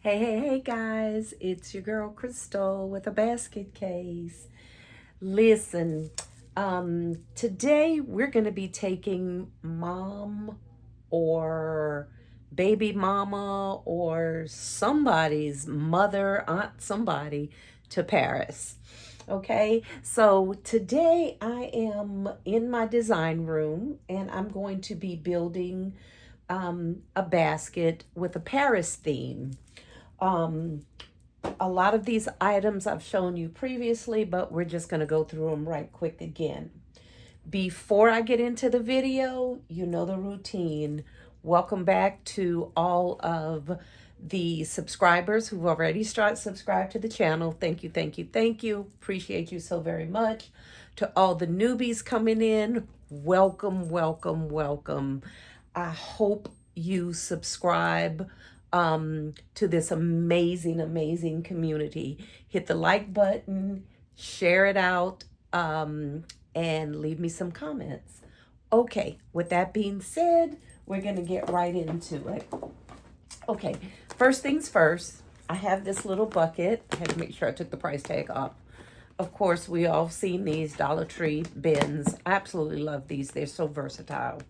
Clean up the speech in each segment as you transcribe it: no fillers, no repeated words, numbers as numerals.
Hey guys, it's your girl Crystal with a basket case. Listen, today we're going to be taking mom or baby mama or somebody's mother, aunt, somebody to Paris. Okay, so today I am in my design room and I'm going to be building a basket with a Paris theme. Um, a lot of these items I've shown you previously, but we're just going to go through them right quick again. Before I get into the video, you know the routine. Welcome back to all of the subscribers who've already started subscribe to the channel. Thank you, thank you, thank you. Appreciate you so very much. To all the newbies coming in, welcome, welcome, welcome. I hope you subscribe to this amazing, amazing community. Hit the like button, share it out, and leave me some comments. Okay, with that being said, we're going to get right into it. Okay, first things first, I have this little bucket. I had to make sure I took the price tag off. Of course, we all seen these Dollar Tree bins. I absolutely love these. They're so versatile.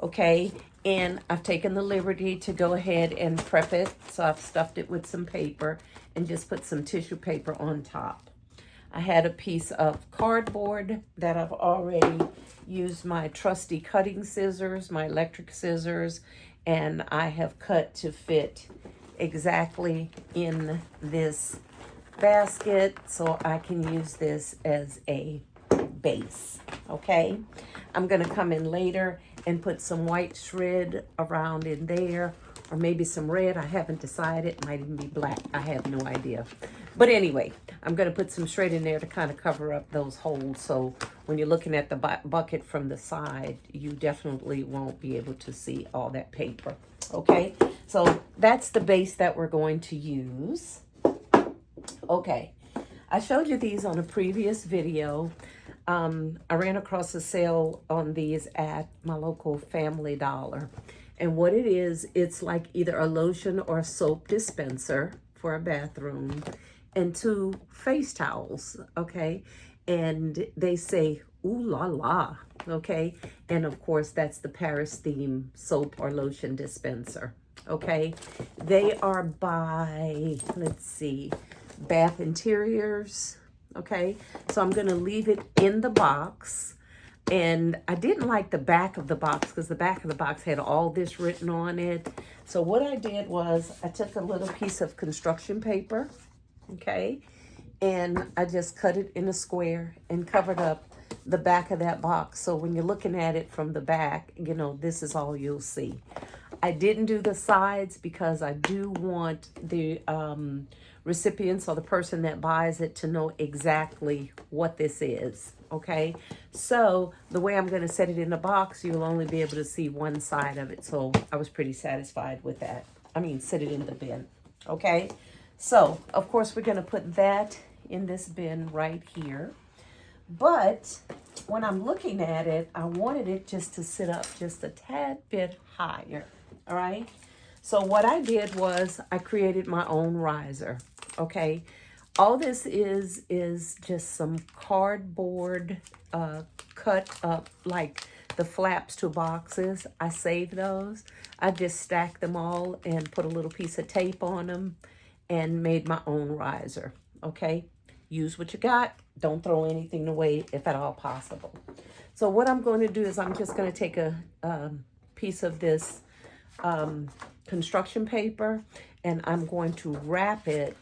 Okay, and I've taken the liberty to go ahead and prep it. So I've stuffed it with some paper and just put some tissue paper on top. I had a piece of cardboard that I've already used my trusty cutting scissors, my electric scissors, and I have cut to fit exactly in this basket so I can use this as a base. Okay, I'm gonna come in later and put some white shred around in there, or maybe some red. I haven't decided. It might even be black. I have no idea. But anyway, I'm gonna put some shred in there to kind of cover up those holes, so when you're looking at the bucket from the side, you definitely won't be able to see all that paper. Okay, so that's the base that we're going to use. Okay, I showed you these on a previous video. I ran across a sale on these at my local Family Dollar. And what it is, it's like either a lotion or a soap dispenser for a bathroom and 2 face towels, okay? And they say, ooh la la, okay? And of course, that's the Paris theme soap or lotion dispenser, okay? They are by, let's see, Bath Interiors. Okay, so I'm going to leave it in the box. And I didn't like the back of the box because the back of the box had all this written on it. So what I did was I took a little piece of construction paper, okay, and I just cut it in a square and covered up the back of that box. So when you're looking at it from the back, you know, this is all you'll see. I didn't do the sides because I do want the recipients or the person that buys it to know exactly what this is, okay? So the way I'm going to set it in the box, you'll only be able to see one side of it. So I was pretty satisfied with that. I mean, set it in the bin, okay? So, of course, we're going to put that in this bin right here. But when I'm looking at it, I wanted it just to sit up just a tad bit higher, all right? So what I did was I created my own riser, okay? All this is just some cardboard cut up like the flaps to boxes. I saved those. I just stacked them all and put a little piece of tape on them and made my own riser, okay? Use what you got. Don't throw anything away if at all possible. So what I'm going to do is I'm just going to take a piece of this construction paper and I'm going to wrap it,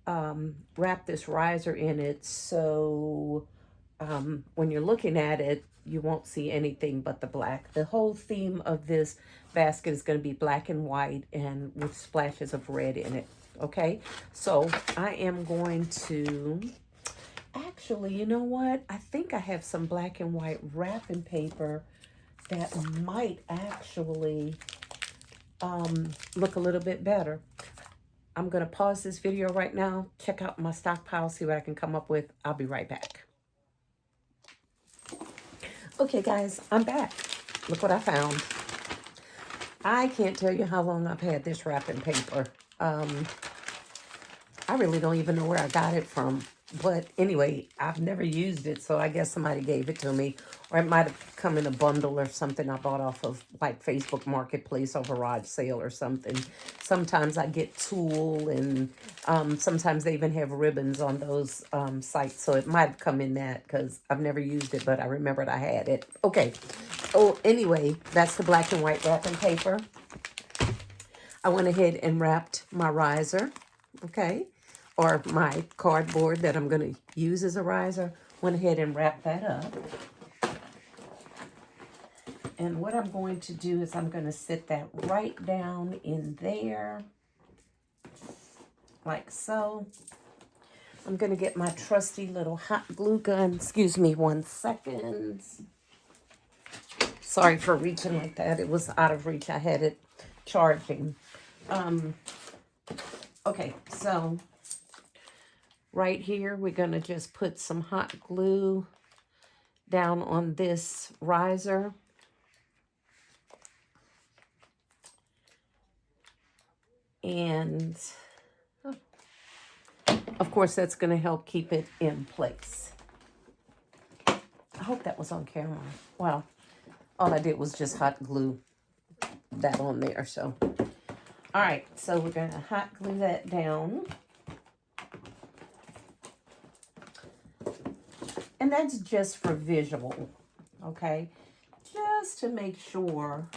wrap this riser in it so when you're looking at it, you won't see anything but the black. The whole theme of this basket is going to be black and white and with splashes of red in it. Okay, so I am going to, actually, you know what? I think I have some black and white wrapping paper that might actually look a little bit better. I'm going to pause this video right now, check out my stockpile, see what I can come up with. I'll be right back. Okay, guys, I'm back. Look what I found. I can't tell you how long I've had this wrapping paper. I really don't even know where I got it from. But anyway, I've never used it, so I guess somebody gave it to me. Or it might have come in a bundle or something I bought off of like Facebook Marketplace or Garage Sale or something. Sometimes I get tulle, and sometimes they even have ribbons on those sites. So it might have come in that because I've never used it, but I remembered I had it. Okay. Oh, anyway, that's the black and white wrapping paper. I went ahead and wrapped my riser, okay, or my cardboard that I'm going to use as a riser. Went ahead and wrapped that up. And what I'm going to do is I'm going to sit that right down in there, like so. I'm going to get my trusty little hot glue gun. Excuse me 1 second. Sorry for reaching like that. It was out of reach. I had it charging. Okay, so right here, we're going to just put some hot glue down on this riser. And, of course, that's going to help keep it in place. I hope that was on camera. Well, all I did was just hot glue that on there, so. All right, so we're going to hot glue that down. And that's just for visual, okay? Just to make sure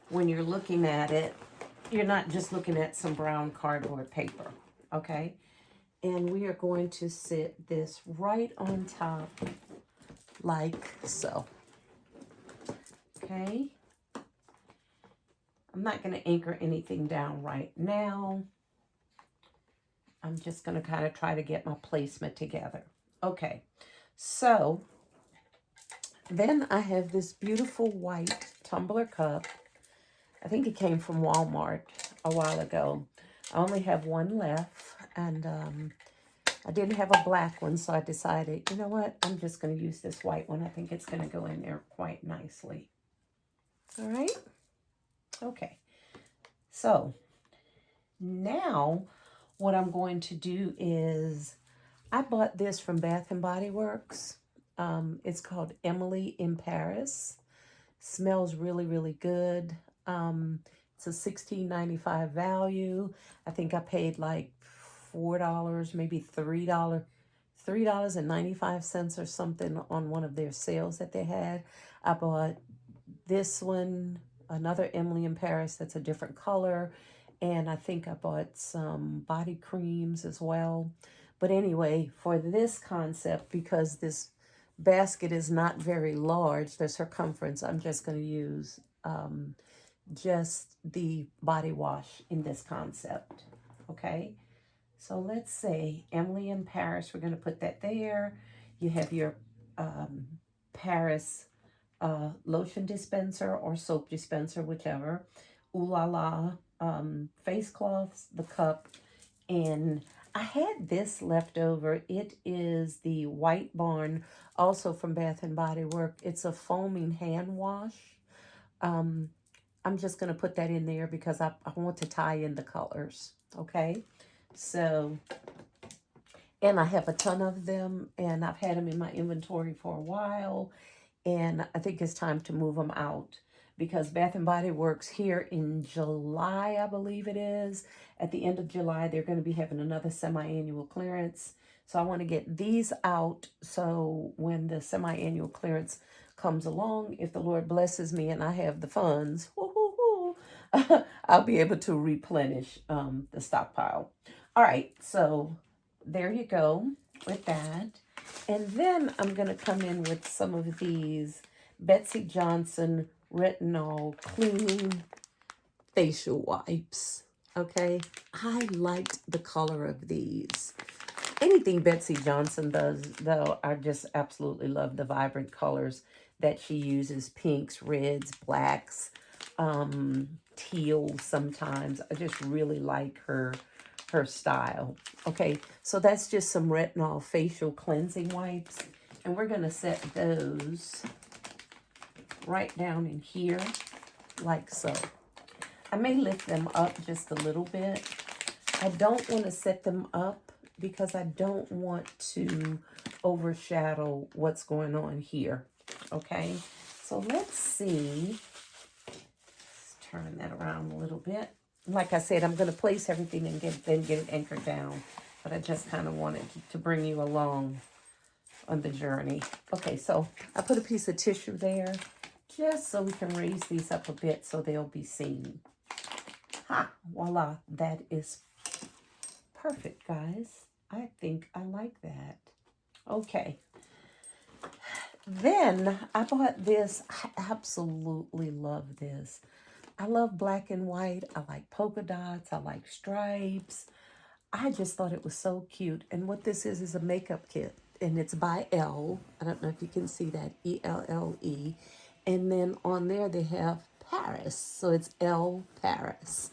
when you're looking at it, you're not just looking at some brown cardboard paper, okay? And we are going to sit this right on top like so, okay? I'm not going to anchor anything down right now. I'm just going to kind of try to get my placement together. Okay, so then I have this beautiful white tumbler cup. I think it came from Walmart a while ago. I only have one left, and I didn't have a black one, so I decided, you know what, I'm just going to use this white one. I think it's going to go in there quite nicely. All right? Okay. So now what I'm going to do is, I bought this from Bath and Body Works. It's called Emily in Paris. Smells really, really good. It's a $16.95 value. I think I paid like $4, maybe $3.95 or something on one of their sales that they had. I bought this one, another Emily in Paris that's a different color, and I think I bought some body creams as well. But anyway, for this concept, because this basket is not very large, the circumference, I'm just going to use just the body wash in this concept, okay? So let's say Emily in Paris, we're going to put that there. You have your Paris lotion dispenser or soap dispenser, whichever. Ooh La La face cloths, the cup, and I had this left over. It is the White Barn, also from Bath and Body Works. It's a foaming hand wash. I'm just going to put that in there because I want to tie in the colors, okay? So, and I have a ton of them, and I've had them in my inventory for a while, and I think it's time to move them out because Bath and Body Works here in July, I believe it is. At the end of July, they're going to be having another semi-annual clearance. So I want to get these out so when the semi-annual clearance comes along, if the Lord blesses me and I have the funds, I'll be able to replenish the stockpile. All right, so there you go with that. And then I'm going to come in with some of these Betsy Johnson Retinol Cleaning Facial Wipes. Okay, I liked the color of these. Anything Betsy Johnson does, though, I just absolutely love the vibrant colors that she uses. Pinks, reds, blacks, teal sometimes. I just really like her style. Okay, so that's just some retinol facial cleansing wipes, and we're going to set those right down in here like so. I may lift them up just a little bit. I don't want to set them up because I don't want to overshadow what's going on here. Okay, so let's see. Let's turn that around a little bit. Like I said, I'm going to place everything and then get it anchored down. But I just kind of wanted to bring you along on the journey. Okay, so I put a piece of tissue there just so we can raise these up a bit so they'll be seen. Ha! Voila! That is perfect, guys. I think I like that. Okay. Then I bought this. I absolutely love this. I love black and white. I like polka dots. I like stripes. I just thought it was so cute. And what this is a makeup kit. And it's by Elle. I don't know if you can see that. E-L-L-E. And then on there they have Paris. So it's Elle Paris.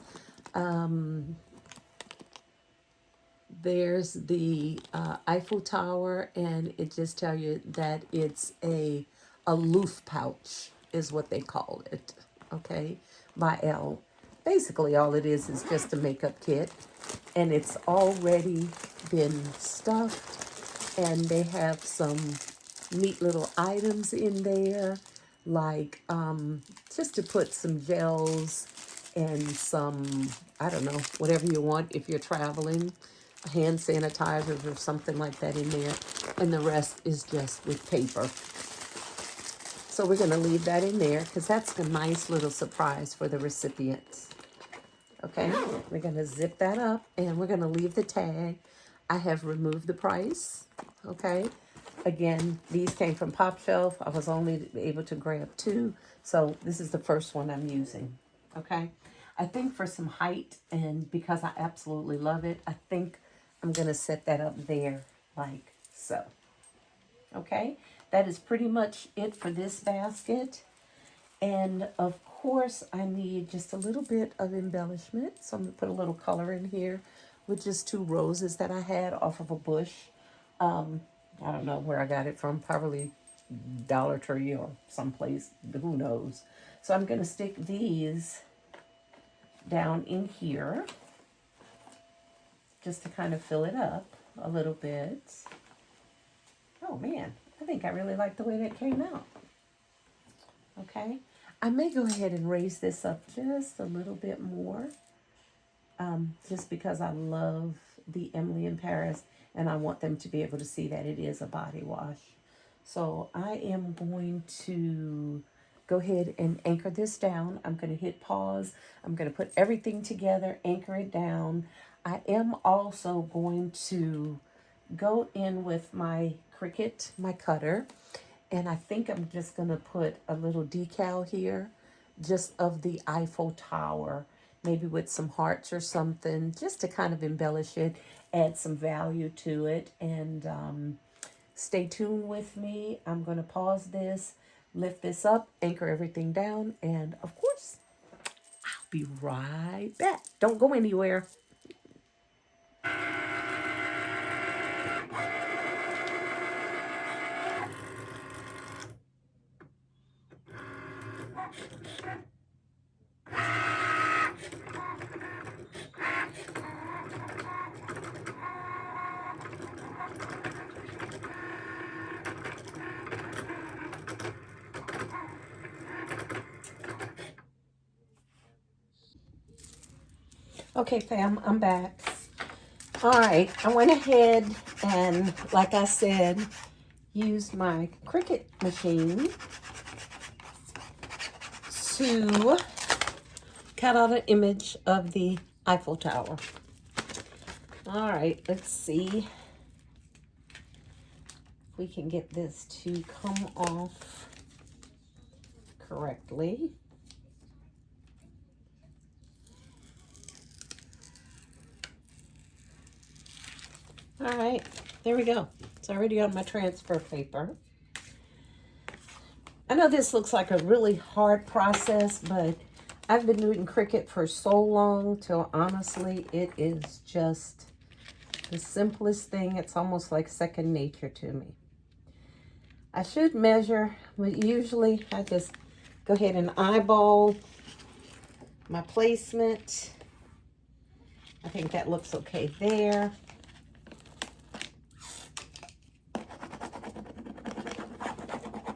There's the Eiffel Tower, and it just tells you that it's a loaf pouch is what they call it, okay, by Elle. Basically, all it is just a makeup kit, and it's already been stuffed, and they have some neat little items in there, like just to put some gels and some, I don't know, whatever you want if you're traveling, hand sanitizers or something like that in there, and the rest is just with paper. So we're going to leave that in there because that's a nice little surprise for the recipients. Okay, we're going to zip that up and we're going to leave the tag. I have removed the price. Okay, again, these came from Pop Shelf. I was only able to grab 2, so this is the first one I'm using. Okay, I think for some height, and because I absolutely love it, I think I'm going to set that up there like so. Okay, that is pretty much it for this basket. And of course, I need just a little bit of embellishment. So I'm going to put a little color in here with just 2 roses that I had off of a bush. I don't know where I got it from, probably Dollar Tree or someplace, who knows. So I'm going to stick these down in here just to kind of fill it up a little bit. Oh man, I think I really like the way that came out. Okay, I may go ahead and raise this up just a little bit more, just because I love the Emily in Paris and I want them to be able to see that it is a body wash. So I am going to go ahead and anchor this down. I'm going to hit pause. I'm going to put everything together, anchor it down. I am also going to go in with my Cricut, my cutter, and I think I'm just going to put a little decal here, just of the Eiffel Tower, maybe with some hearts or something, just to kind of embellish it, add some value to it, and stay tuned with me. I'm going to pause this, lift this up, anchor everything down, and of course, I'll be right back. Don't go anywhere. Okay, fam, I'm back. All right, I went ahead and, like I said, used my Cricut machine to cut out an image of the Eiffel Tower. All right, let's see if we can get this to come off correctly. All right, there we go. It's already on my transfer paper. I know this looks like a really hard process, but I've been doing Cricut for so long till honestly, it is just the simplest thing. It's almost like second nature to me. I should measure, but usually I just go ahead and eyeball my placement. I think that looks okay there.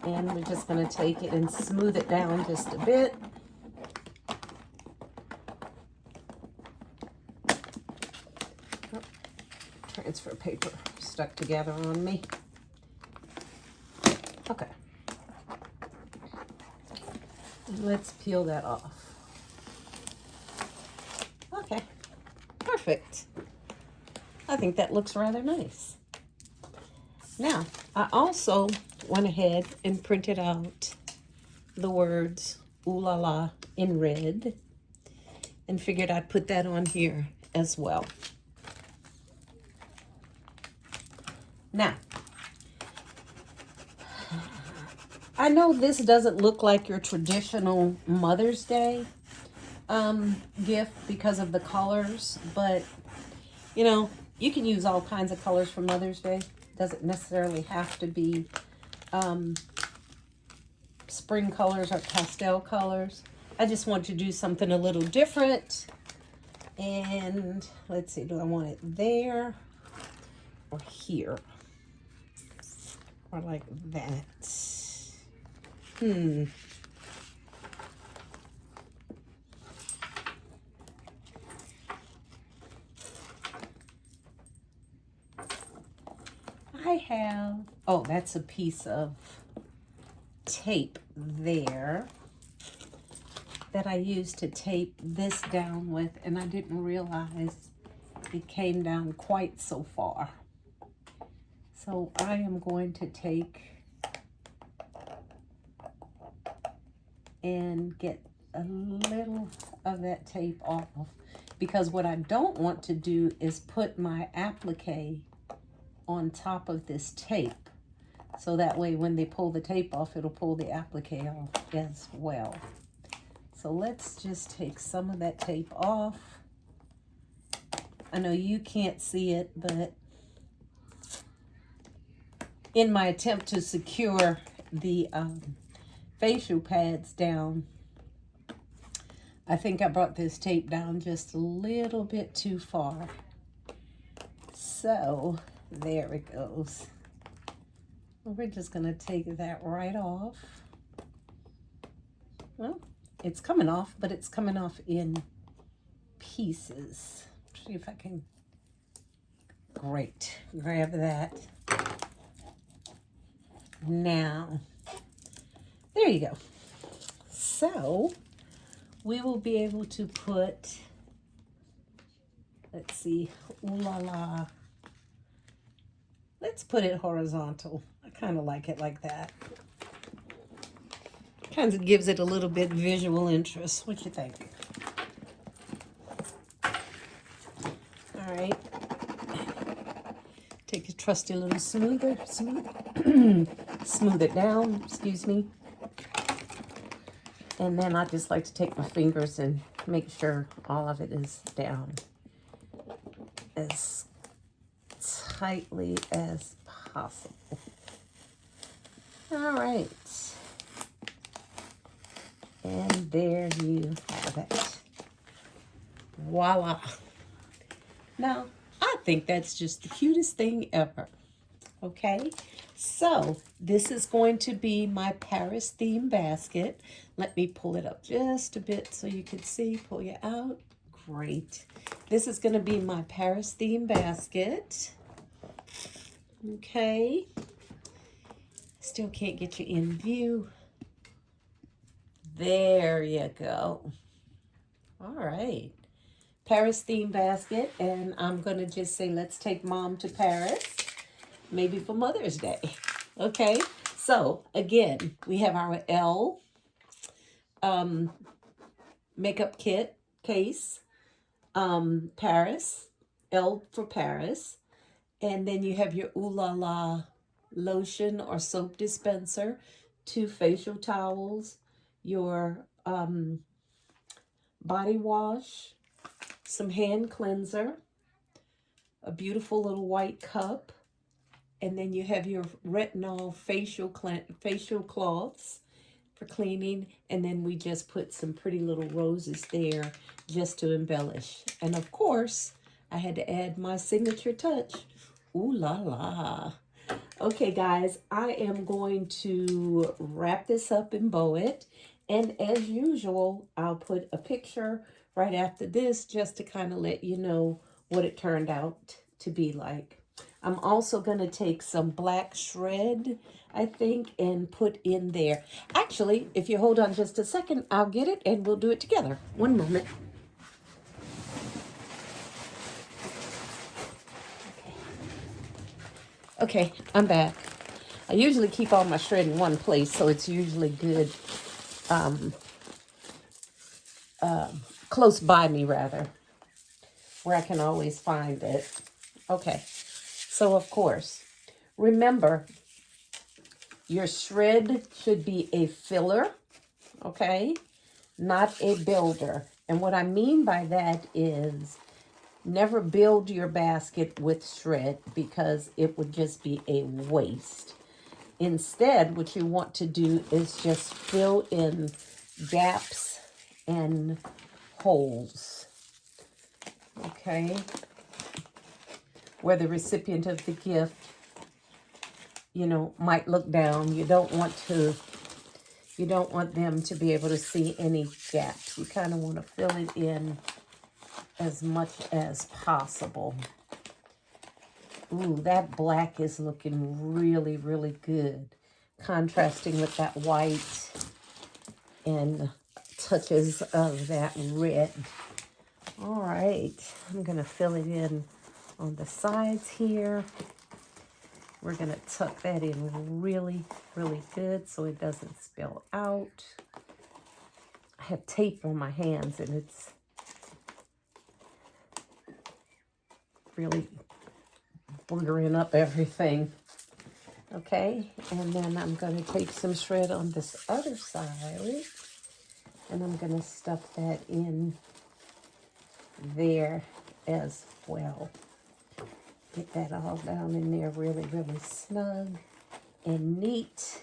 And we're just going to take it and smooth it down just a bit. Oh, transfer paper stuck together on me. Okay. Let's peel that off. Okay, perfect. I think that looks rather nice. Now, I also went ahead and printed out the words "Ooh La La" in red and figured I'd put that on here as well. Now, I know this doesn't look like your traditional Mother's Day gift because of the colors, but you know, you can use all kinds of colors for Mother's Day. Doesn't necessarily have to be spring colors or pastel colors. I just want to do something a little different. And let's see, do I want it there or here? Or like that? I have, oh, that's a piece of tape there that I used to tape this down with, and I didn't realize it came down quite so far. So I am going to take and get a little of that tape off, because what I don't want to do is put my applique on top of this tape. So that way when they pull the tape off, it'll pull the applique off as well. So let's just take some of that tape off. I know you can't see it, but in my attempt to secure the facial pads down, I think I brought this tape down just a little bit too far. So there it goes. We're just going to take that right off. Well, it's coming off, but it's coming off in pieces. See if I can, great, grab that. Now, there you go. So, we will be able to put, let's see, Ooh La La. Let's put it horizontal. I kind of like it like that. Kind of gives it a little bit visual interest. What you think? All right. Take a trusty little smooth it down, excuse me. And then I just like to take my fingers and make sure all of it is down as tightly as possible. All right. And there you have it. Voila. Now, I think that's just the cutest thing ever. Okay, so this is going to be my Paris theme basket. Let me pull it up just a bit so you can see. Pull you out. Great. This is going to be my Paris theme basket. Okay. Still can't get you in view. There you go. All right. Paris theme basket. And I'm going to just say, let's take Mom to Paris. Maybe for Mother's Day. Okay. So, again, we have our L makeup kit case. Paris. L for Paris. And then you have your Ooh La La lotion or soap dispenser, 2 facial towels, your body wash, some hand cleanser, a beautiful little white cup, and then you have your retinol facial cloths, for cleaning. And then we just put some pretty little roses there just to embellish. And of course, I had to add my signature touch. Ooh la la. Okay, guys, I am going to wrap this up and bow it. And as usual, I'll put a picture right after this just to kind of let you know what it turned out to be like. I'm also going to take some black shred, I think, and put in there. Actually, if you hold on just a second, I'll get it and we'll do it together. One moment. Okay, I'm back. I usually keep all my shred in one place, so it's usually good, close by me rather, where I can always find it. Okay, so of course, remember, your shred should be a filler, okay, not a builder. And what I mean by that is never build your basket with shred because it would just be a waste. Instead, what you want to do is just fill in gaps and holes, okay, where the recipient of the gift, you know, might look down. You don't want them to be able to see any gaps. You kind of want to fill it in as much as possible. Ooh, that black is looking really, really good. Contrasting with that white and touches of that red. All right, I'm going to fill it in on the sides here. We're going to tuck that in really, really good so it doesn't spill out. I have tape on my hands and it's really boogering up everything. Okay, and then I'm going to take some shred on this other side and I'm going to stuff that in there as well. Get that all down in there really, really snug and neat.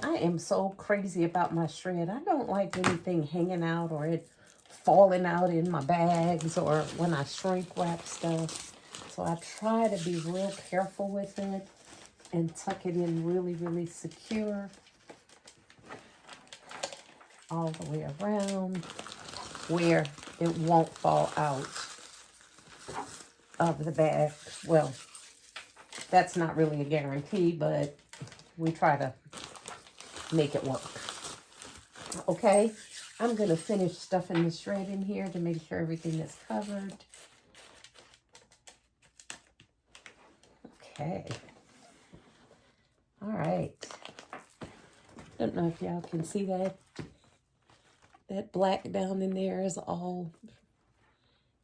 I am so crazy about my shred. I don't like anything hanging out or it falling out in my bags or when I shrink wrap stuff. So I try to be real careful with it and tuck it in really, really secure all the way around where it won't fall out of the bag. Well, that's not really a guarantee, but we try to make it work. Okay, I'm going to finish stuffing the shred in here to make sure everything is covered. Okay. All right. Don't know if y'all can see that. That black down in there is all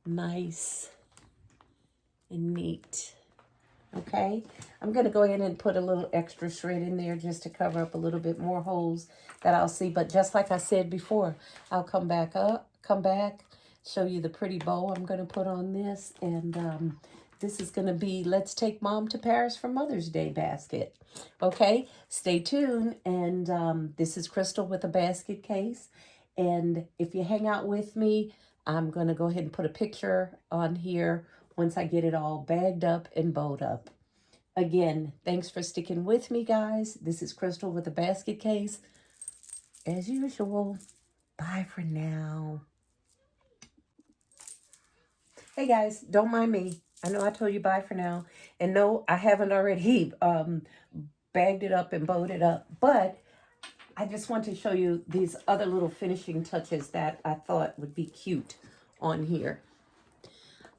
nice and neat. Okay, I'm going to go ahead and put a little extra shred in there just to cover up a little bit more holes that I'll see. But just like I said before, I'll come back, show you the pretty bow I'm going to put on this. And this is going to be Let's Take Mom to Paris for Mother's Day basket. Okay, stay tuned. And this is Crystal with a basket case. And if you hang out with me, I'm going to go ahead and put a picture on here once I get it all bagged up and bowed up. Again, thanks for sticking with me, guys. This is Crystal with a basket case. As usual, bye for now. Hey, guys, don't mind me. I know I told you bye for now. And no, I haven't already bagged it up and bowed it up. But I just want to show you these other little finishing touches that I thought would be cute on here.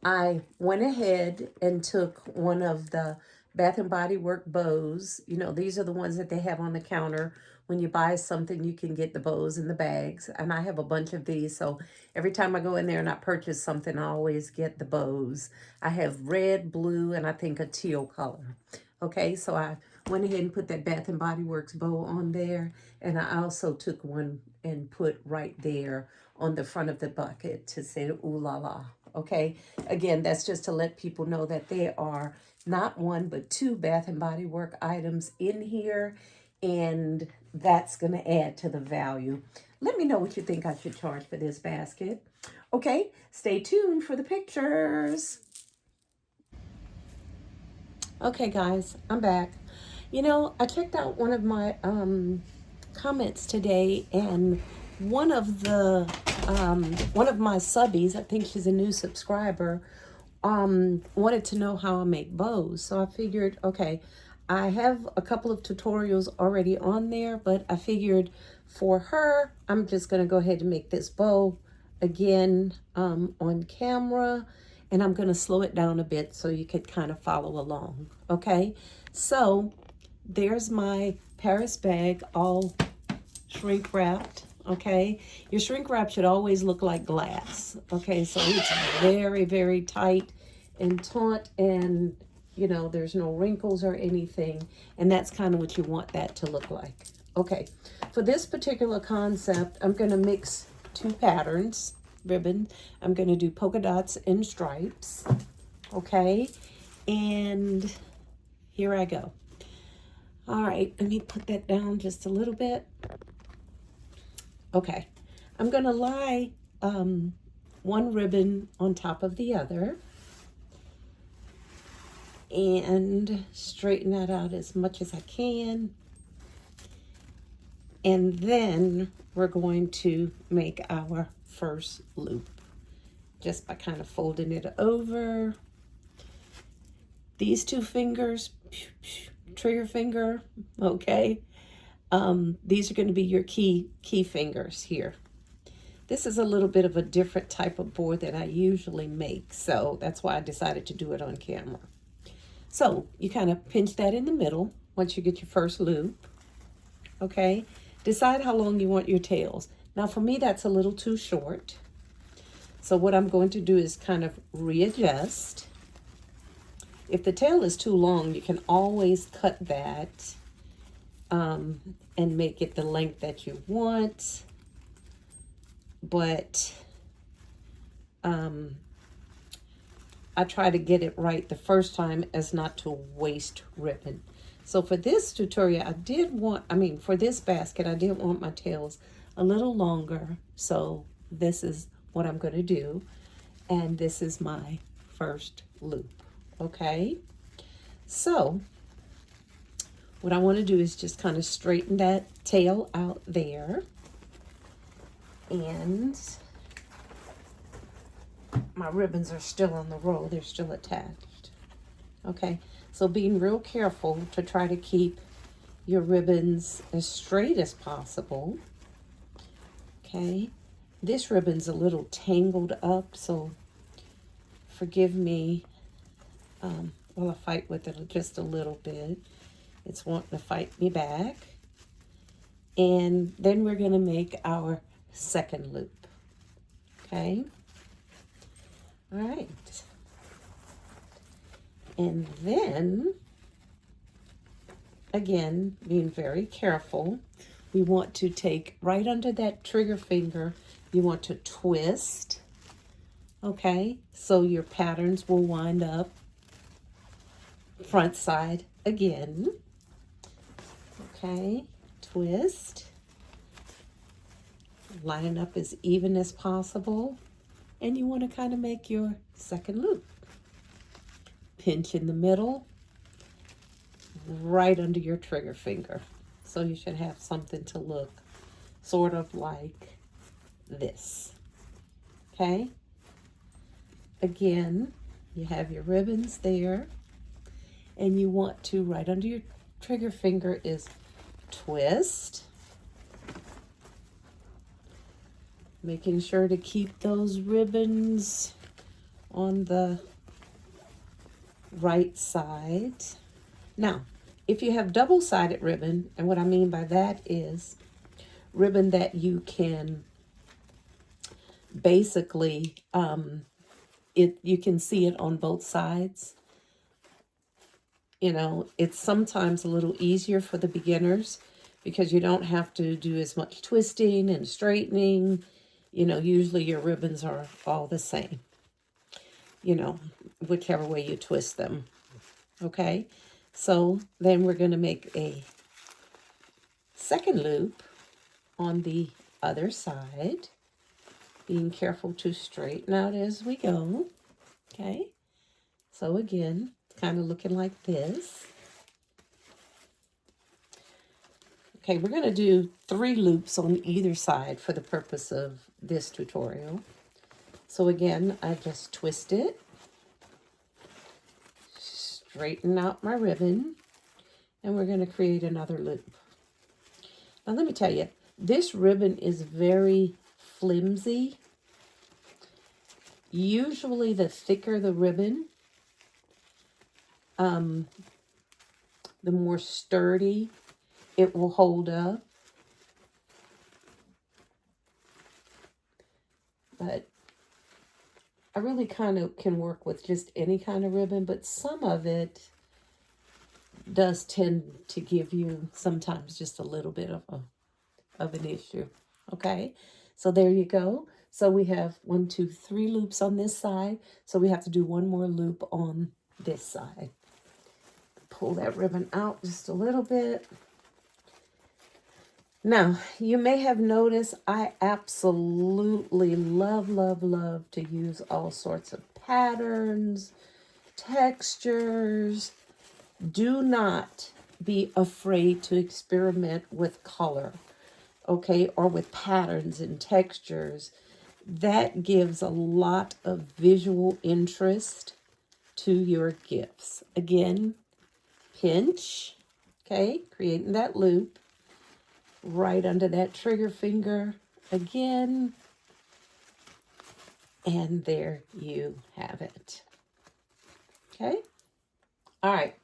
I went ahead and took one of the Bath and Body Works bows. You know, these are the ones that they have on the counter. When you buy something, you can get the bows in the bags. And I have a bunch of these. So every time I go in there and I purchase something, I always get the bows. I have red, blue, and I think a teal color. Okay, so I went ahead and put that Bath and Body Works bow on there. And I also took one and put right there on the front of the bucket to say ooh la la. Okay, again, that's just to let people know that they are not one, but two Bath and Body Work items in here, and that's going to add to the value. Let me know what you think I should charge for this basket. Okay, stay tuned for the pictures. Okay, guys, I'm back. You know, I checked out one of my comments today, and one of my subbies, I think she's a new subscriber, wanted to know how I make bows. So I figured, okay, I have a couple of tutorials already on there, but I figured for her, I'm just going to go ahead and make this bow again on camera, and I'm going to slow it down a bit so you could kind of follow along. Okay, so there's my Paris bag, all shrink wrapped. Okay, your shrink wrap should always look like glass. Okay, so it's very, very tight and taut, and you know, there's no wrinkles or anything, and that's kind of what you want that to look like. Okay, for this particular concept, I'm going to mix two patterns, ribbon. I'm going to do polka dots and stripes. Okay, and here I go. All right, let me put that down just a little bit. Okay, I'm going to lie one ribbon on top of the other and straighten that out as much as I can. And then we're going to make our first loop just by kind of folding it over. These two fingers, trigger finger, okay? These are going to be your key fingers here. This is a little bit of a different type of board that I usually make, so that's why I decided to do it on camera. So you kind of pinch that in the middle once you get your first loop, okay? Decide how long you want your tails. Now for me, that's a little too short. So what I'm going to do is kind of readjust. If the tail is too long, you can always cut that and make it the length that you want. But I try to get it right the first time as not to waste ribbon. So for this tutorial, for this basket, I did want my tails a little longer. So this is what I'm going to do. And this is my first loop. Okay. So what I want to do is just kind of straighten that tail out there. And my ribbons are still on the roll. They're still attached. Okay. So being real careful to try to keep your ribbons as straight as possible. Okay. This ribbon's a little tangled up, so forgive me while I fight with it just a little bit. It's wanting to fight me back. And then we're going to make our second loop. Okay. All right. And then, again, being very careful, we want to take right under that trigger finger, you want to twist, okay? So your patterns will wind up front side again, okay? Twist, line up as even as possible, and you want to kind of make your second loop. Pinch in the middle, right under your trigger finger. So you should have something to look sort of like this. Okay? Again, you have your ribbons there, and you want to, right under your trigger finger is twist. Making sure to keep those ribbons on the right side. Now, if you have double-sided ribbon, and what I mean by that is ribbon that you can basically, you can see it on both sides. You know, it's sometimes a little easier for the beginners because you don't have to do as much twisting and straightening. You know, usually your ribbons are all the same, you know, whichever way you twist them. Okay, so then we're going to make a second loop on the other side, being careful to straighten out as we go. Okay, so again, kind of looking like this. Okay, we're going to do 3 loops on either side for the purpose of this tutorial. So again, I just twist it, straighten out my ribbon, and we're going to create another loop. Now let me tell you, this ribbon is very flimsy. Usually the thicker the ribbon, the more sturdy it will hold up. But I really kind of can work with just any kind of ribbon, but some of it does tend to give you sometimes just a little bit of an issue. Okay, so there you go. So we have 1, 2, 3 loops on this side. So we have to do 1 more loop on this side. Pull that ribbon out just a little bit. Now, you may have noticed I absolutely love to use all sorts of patterns, textures. Do not be afraid to experiment with color, okay, or with patterns and textures. That gives a lot of visual interest to your gifts. Again, pinch, okay, creating that loop right under that trigger finger again, and there you have it. Okay, all right,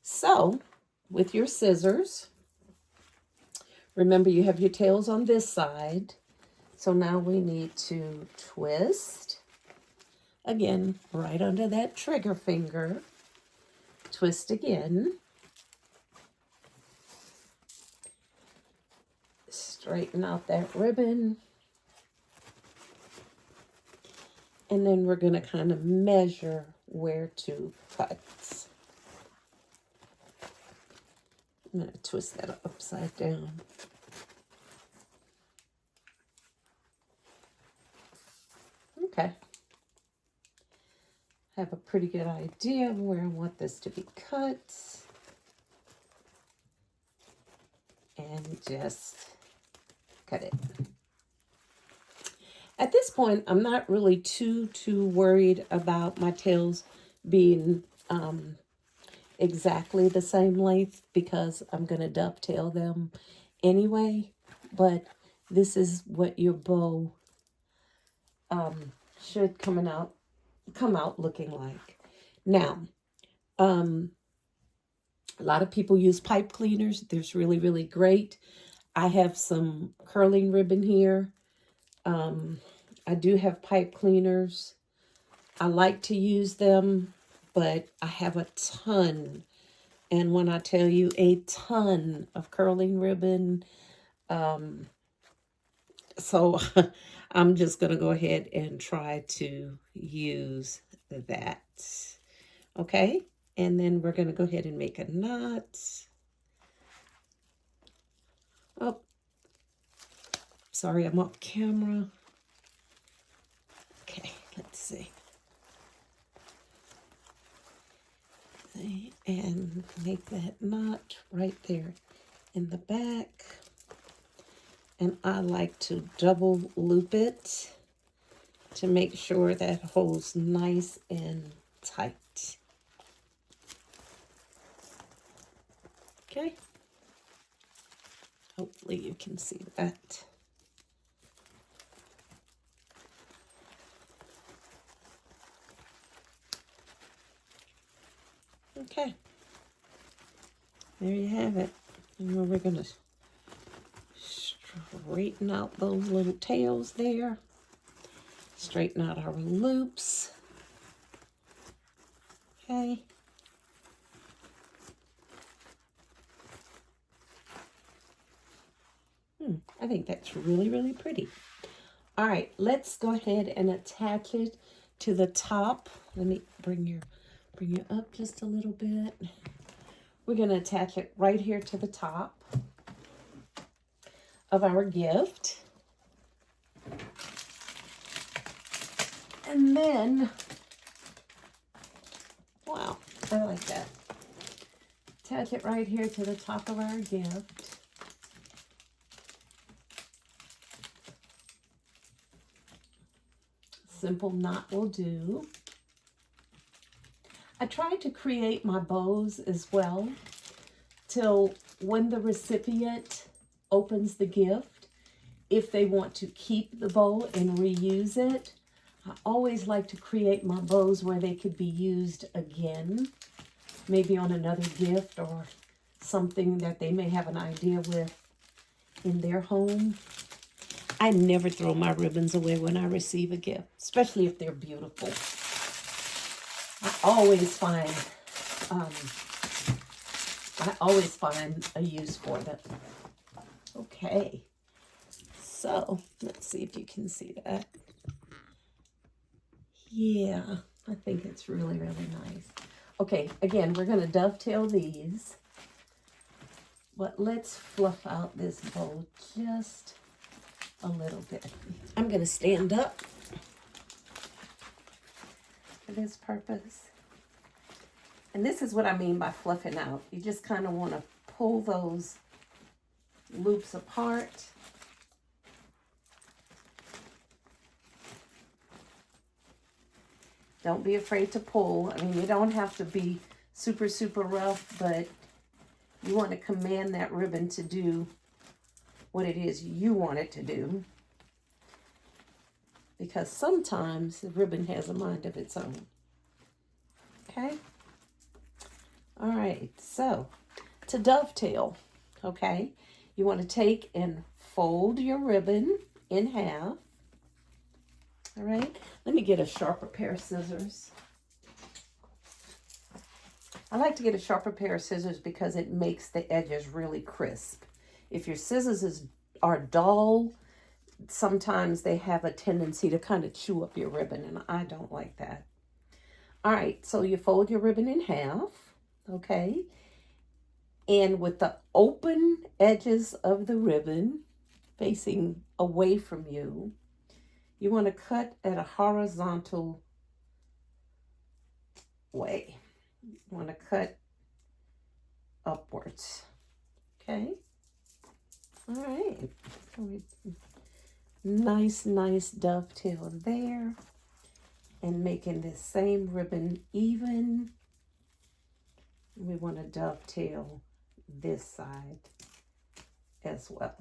so with your scissors, remember you have your tails on this side, so now we need to twist again right under that trigger finger, twist again, straighten out that ribbon, and then we're going to kind of measure where to cut. I'm going to twist that upside down. Okay. I have a pretty good idea of where I want this to be cut. And just cut it. At this point, I'm not really too worried about my tails being exactly the same length because I'm going to dovetail them anyway. But this is what your bow should come out looking like. Now, a lot of people use pipe cleaners. There's really great. I have some curling ribbon here. I do have pipe cleaners. I like to use them, but I have a ton. And when I tell you a ton of curling ribbon, so I'm just going to go ahead and try to use that. Okay, and then we're going to go ahead and make a knot. Oh, sorry, I'm off camera. Okay, let's see. And make that knot right there in the back. And I like to double loop it to make sure that holds nice and tight. Okay. Hopefully you can see that. Okay. There you have it. And we're going to straighten out those little tails there. Straighten out our loops. Okay. I think that's really pretty. All right, let's go ahead and attach it to the top. Let me bring Bring it up just a little bit. We're going to attach it right here to the top of our gift. And then, wow, I like that. Attach it right here to the top of our gift. Simple knot will do. I tried to create my bows as well till when the recipient opens the gift, if they want to keep the bow and reuse it, I always like to create my bows where they could be used again, maybe on another gift or something that they may have an idea with in their home. I never throw my ribbons away when I receive a gift, especially if they're beautiful. I always find a use for them. Okay, so let's see if you can see that. Yeah, I think it's really, really nice. Okay, again, we're going to dovetail these, but let's fluff out this bow just a little bit. I'm going to stand up for this purpose. And this is what I mean by fluffing out. You just kind of want to pull those loops apart. Don't be afraid to pull. I mean, you don't have to be super, super rough, but you want to command that ribbon to do what it is you want it to do. Because sometimes the ribbon has a mind of its own. Okay? All right, so to dovetail, okay, you want to take and fold your ribbon in half. All right, let me get a sharper pair of scissors. I like to get a sharper pair of scissors because it makes the edges really crisp. If your scissors are dull, sometimes they have a tendency to kind of chew up your ribbon, and I don't like that. All right, so you fold your ribbon in half, okay? And with the open edges of the ribbon facing away from you, you want to cut at a horizontal way. You want to cut upwards, okay? All right. Nice, nice dovetail there. And making this same ribbon even. We want to dovetail this side as well.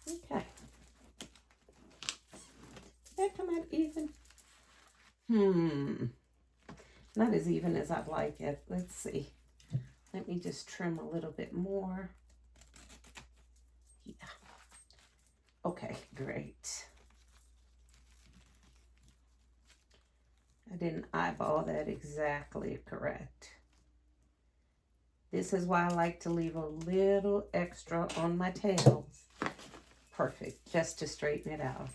Okay. Did that come out even? Not as even as I'd like it. Let's see. Let me just trim a little bit more. Yeah. Okay, great. I didn't eyeball that exactly correct. This is why I like to leave a little extra on my tails. Perfect, just to straighten it out.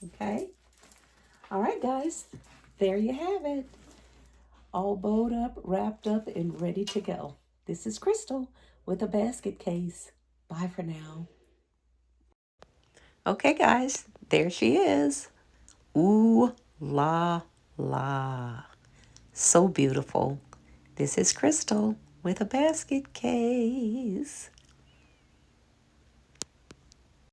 Okay? All right, guys, there you have it. All bowed up, wrapped up, and ready to go. This is Crystal with a basket case. Bye for now. Okay, guys, there she is. Ooh la la. So beautiful. This is Crystal with a basket case.